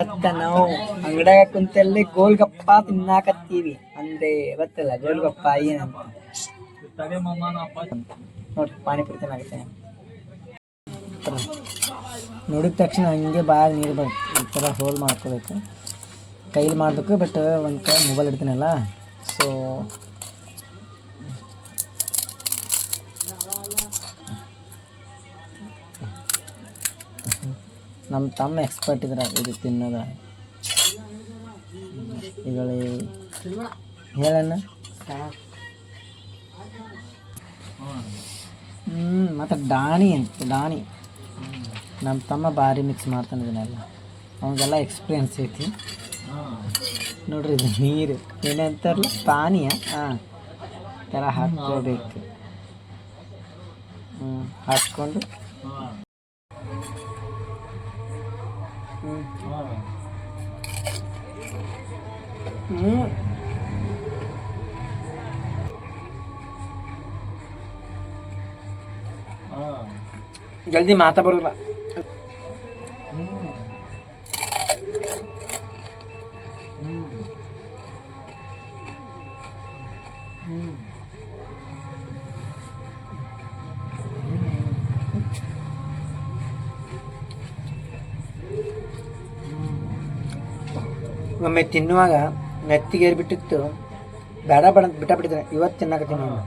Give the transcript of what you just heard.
ನಾವು ಅಂಗಡ್ಯಾಗ ಕುಂತಲ್ಲಿ ಗೋಲ್ಗಪ್ಪ ತಿನ್ನಾಕತ್ತೀವಿ ಅಂದ್ರೆ ಗೊತ್ತಲ್ಲ ಗೋಲ್ಗಪ್ಪ ಏನಂತ ನೋಡಿ ಪಾನಿಪುರಿ ತಿನ್ನಾಕತ್ತೇನೆ. ನೋಡಿದ ತಕ್ಷಣ ಹಂಗೆ ಬಾಯಾಗ ನೀರು ಬರುತ್ತೆ. ಈ ಥರ ಹೋಲ್ ಮಾಡ್ಕೋಬೇಕು, ಕೈಲಿ ಮಾಡಬೇಕು. ಬಟ್ ಒಂದು ಕೈ ಮೊಬೈಲ್ ಇಡ್ತೀನಲ್ಲ, ಸೊ ನಮ್ಮ ತಮ್ಮ ಎಕ್ಸ್ಪರ್ಟ್ ಇದ್ರ ಇದು ತಿನ್ನೋದ. ಈಗ ಹೇಳಣ್ಣ. ಮತ್ತು ಡಾಣಿ ಅಂತ ಡಾಣಿ ನಮ್ಮ ತಮ್ಮ ಭಾರಿ ಮಿಕ್ಸ್ ಮಾಡ್ತಾನೆ ಇದನ್ನೆಲ್ಲ. ಅವನಿಗೆಲ್ಲ ಎಕ್ಸ್ಪೀರಿಯನ್ಸ್ ಐತಿ ನೋಡ್ರಿ. ಇದು ನೀರು ಏನಂತಾರಲ್ಲ ಪಾನೀಯ ಥರ ಹಾಕ್ಕೋಬೇಕು. ಹಾಕ್ಕೊಂಡು ಜಲ್ದಿ ಮಾತಾ ಬರೋಲ್ಲ. ಒಮ್ಮೆ ತಿನ್ನುವಾಗ ಮೆತ್ತಿಗೇರಿ ಬಿಟ್ಟಿತ್ತು, ಬೇಡ ಬೇಡ ಅಂತ ಬಿಟ್ಟಿದ್ದೇನೆ. ಇವತ್ತು ತಿನ್ನಕತ್ತೀನಿ ನಾನು.